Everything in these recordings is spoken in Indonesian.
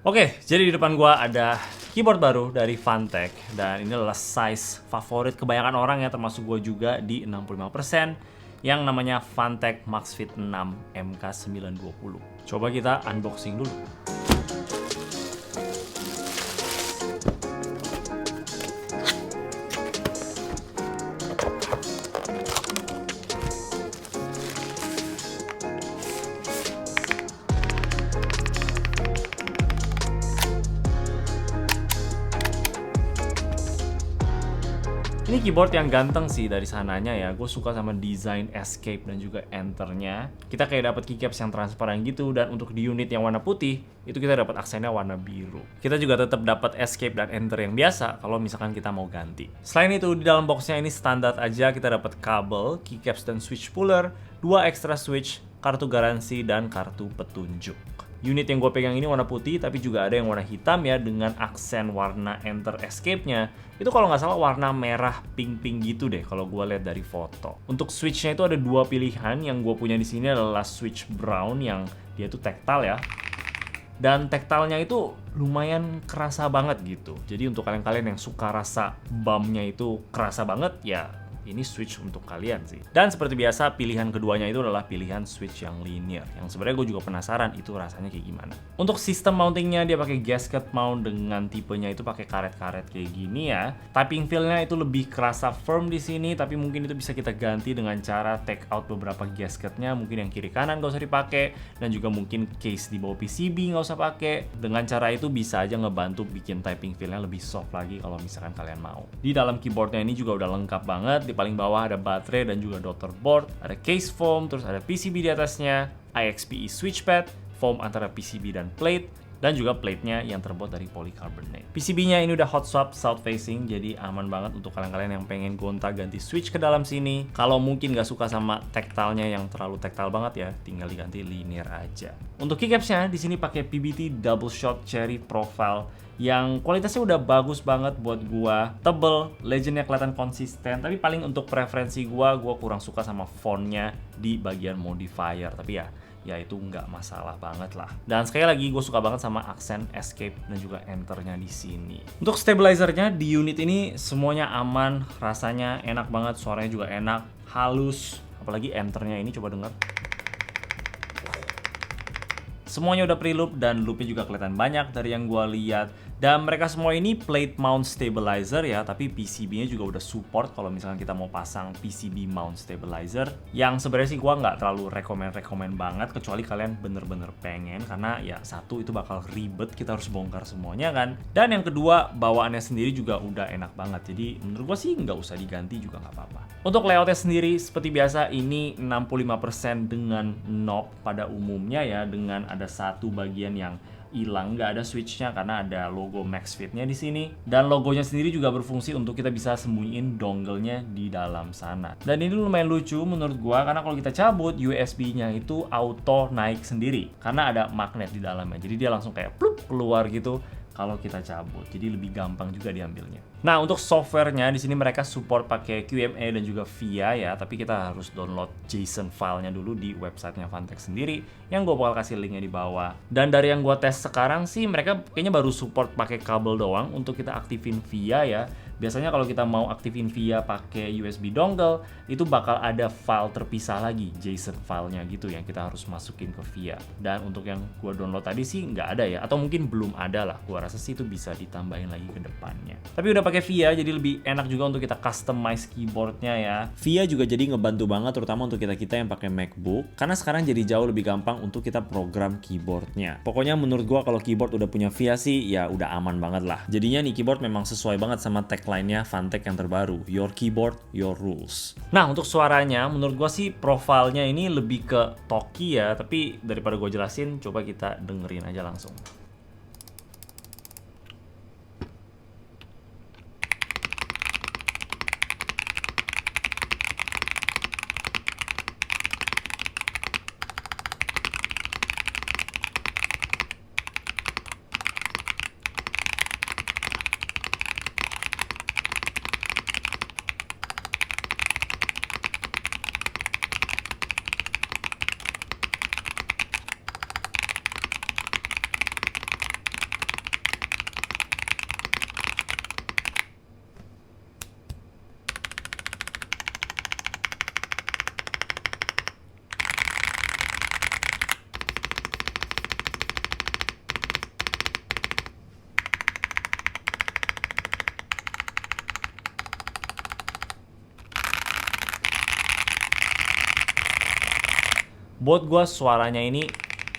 Oke, jadi di depan gua ada keyboard baru dari Fantech dan ini adalah size favorit kebanyakan orang ya, termasuk gua juga di 65% yang namanya Fantech Maxfit 6 MK920. Coba kita unboxing dulu. Ini keyboard yang ganteng sih dari sananya ya. Gue suka sama desain escape dan juga enternya. Kita kayak dapat keycaps yang transparan gitu, dan untuk di unit yang warna putih itu kita dapat aksennya warna biru. Kita juga tetap dapat escape dan enter yang biasa kalau misalkan kita mau ganti. Selain itu di dalam boxnya ini standar aja, kita dapat kabel, keycaps dan switch puller, 2 extra switch, kartu garansi dan kartu petunjuk. Unit yang gue pegang ini warna putih, tapi juga ada yang warna hitam ya, dengan aksen warna enter escape-nya. Itu kalau nggak salah warna merah pink-pink gitu deh kalau gue lihat dari foto. Untuk switch-nya itu ada 2 pilihan. Yang gue punya di sini adalah switch brown yang dia tuh tactile ya. Dan tactile-nya itu lumayan kerasa banget gitu. Jadi untuk kalian-kalian yang suka rasa bump-nya itu kerasa banget ya, ini switch untuk kalian sih. Dan seperti biasa pilihan keduanya itu adalah pilihan switch yang linear, yang sebenarnya gue juga penasaran itu rasanya kayak gimana. Untuk sistem mountingnya dia pakai gasket mount dengan tipenya itu pakai karet-karet kayak gini ya. Typing feel-nya itu lebih kerasa firm di sini, tapi mungkin itu bisa kita ganti dengan cara take out beberapa gasketnya, mungkin yang kiri kanan gak usah dipakai, dan juga mungkin case di bawah PCB gak usah pakai. Dengan cara itu bisa aja ngebantu bikin typing feel-nya lebih soft lagi kalau misalkan kalian mau. Di dalam keyboardnya ini juga udah lengkap banget. Di paling bawah ada baterai dan juga daughter board, ada case foam, terus ada PCB di atasnya, IXPE switch pad, foam antara PCB dan plate, dan juga plate-nya yang terbuat dari polycarbonate. PCB-nya ini udah hot swap south facing, jadi aman banget untuk kalian-kalian yang pengen gonta-ganti switch ke dalam sini. Kalau mungkin gak suka sama tactile-nya yang terlalu tactile banget ya, tinggal diganti linear aja. Untuk keycaps-nya di sini pakai PBT double shot cherry profile yang kualitasnya udah bagus banget buat gua, tebel, legendnya kelihatan konsisten, tapi paling untuk preferensi gua kurang suka sama fontnya di bagian modifier, tapi ya itu nggak masalah banget lah. Dan sekali lagi gue suka banget sama aksen escape dan juga enternya di sini. Untuk stabilizernya di unit ini semuanya aman, rasanya enak banget, suaranya juga enak, halus, apalagi enternya ini coba dengar. Semuanya udah pre-loop dan loopnya juga kelihatan banyak dari yang gue lihat. Dan mereka semua ini plate mount stabilizer ya, tapi PCB-nya juga udah support kalau misalkan kita mau pasang PCB mount stabilizer. Yang sebenarnya sih gue nggak terlalu rekomen banget, kecuali kalian bener-bener pengen, karena ya satu itu bakal ribet, kita harus bongkar semuanya kan. Dan yang kedua, bawaannya sendiri juga udah enak banget. Jadi menurut gue sih nggak usah diganti juga nggak apa-apa. Untuk layoutnya sendiri seperti biasa ini 65% dengan knob pada umumnya ya, dengan ada satu bagian yang hilang, nggak ada switchnya karena ada logo Maxfit-nya di sini, dan logonya sendiri juga berfungsi untuk kita bisa sembunyiin dongle-nya di dalam sana. Dan ini lumayan lucu menurut gua, karena kalau kita cabut USB-nya itu auto naik sendiri karena ada magnet di dalamnya, jadi dia langsung kayak plup keluar gitu kalau kita cabut, jadi lebih gampang juga diambilnya. Nah, untuk softwarenya di sini mereka support pakai QMA dan juga VIA ya, tapi kita harus download JSON filenya dulu di websitenya Fantech sendiri, yang gue bakal kasih linknya di bawah. Dan dari yang gue tes sekarang sih mereka kayaknya baru support pakai kabel doang untuk kita aktifin VIA ya. Biasanya kalau kita mau aktifin VIA pakai USB dongle, itu bakal ada file terpisah lagi, JSON filenya gitu yang kita harus masukin ke VIA. Dan untuk yang gue download tadi sih nggak ada ya, atau mungkin belum ada lah. Gue rasa sih itu bisa ditambahin lagi ke depannya. Tapi udah pakai VIA, jadi lebih enak juga untuk kita customize keyboardnya ya. VIA juga jadi ngebantu banget, terutama untuk kita yang pakai MacBook, karena sekarang jadi jauh lebih gampang untuk kita program keyboardnya. Pokoknya menurut gue kalau keyboard udah punya VIA sih, ya udah aman banget lah. Jadinya nih keyboard memang sesuai banget sama tagline-nya Fantech yang terbaru, Your Keyboard, Your Rules. Nah, untuk suaranya, menurut gue sih profilnya ini lebih ke talky ya, tapi daripada gue jelasin, coba kita dengerin aja langsung. Buat gua suaranya ini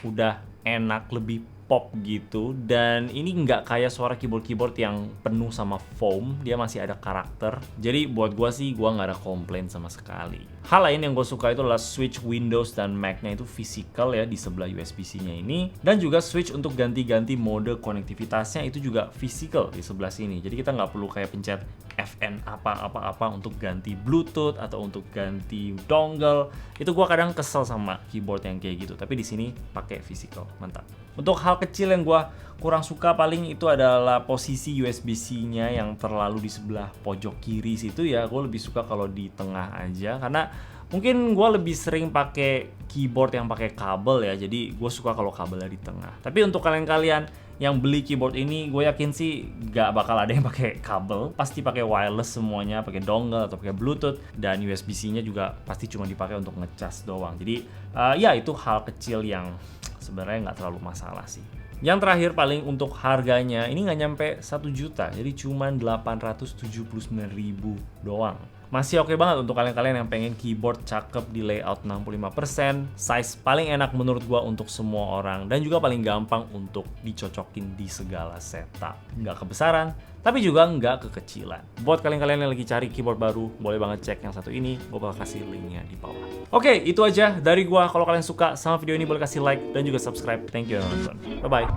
udah enak, lebih pop gitu, dan ini nggak kayak suara keyboard yang penuh sama foam, dia masih ada karakter. Jadi buat gua sih, gua nggak ada komplain sama sekali. Hal lain yang gue suka itu adalah switch Windows dan Mac-nya itu physical ya di sebelah USB-C-nya ini, dan juga switch untuk ganti-ganti mode konektivitasnya itu juga physical di sebelah sini. Jadi kita nggak perlu kayak pencet FN apa-apa untuk ganti Bluetooth atau untuk ganti dongle. Itu gua kadang kesel sama keyboard yang kayak gitu, tapi di sini pakai physical, mantap. Untuk hal kecil yang gua kurang suka paling itu adalah posisi USB-C-nya yang terlalu di sebelah pojok kiri situ ya. Gue lebih suka kalau di tengah aja, karena mungkin gue lebih sering pakai keyboard yang pakai kabel ya. Jadi gue suka kalau kabelnya di tengah. Tapi untuk kalian-kalian yang beli keyboard ini, gue yakin sih gak bakal ada yang pakai kabel. Pasti pakai wireless semuanya, pakai dongle atau pakai Bluetooth, dan USB-C-nya juga pasti cuma dipakai untuk ngecas doang. Jadi ya itu hal kecil yang sebenarnya nggak terlalu masalah sih. Yang terakhir paling untuk harganya, ini nggak nyampe 1 juta, jadi cuma 879.000 doang. Masih oke banget untuk kalian-kalian yang pengen keyboard cakep di layout 65%, size paling enak menurut gua untuk semua orang, dan juga paling gampang untuk dicocokin di segala setup. Nggak kebesaran, tapi juga nggak kekecilan. Buat kalian-kalian yang lagi cari keyboard baru, boleh banget cek yang satu ini, gua bakal kasih linknya di bawah. Oke, itu aja dari gua. Kalau kalian suka sama video ini, boleh kasih like dan juga subscribe. Thank you udah nonton. Bye-bye.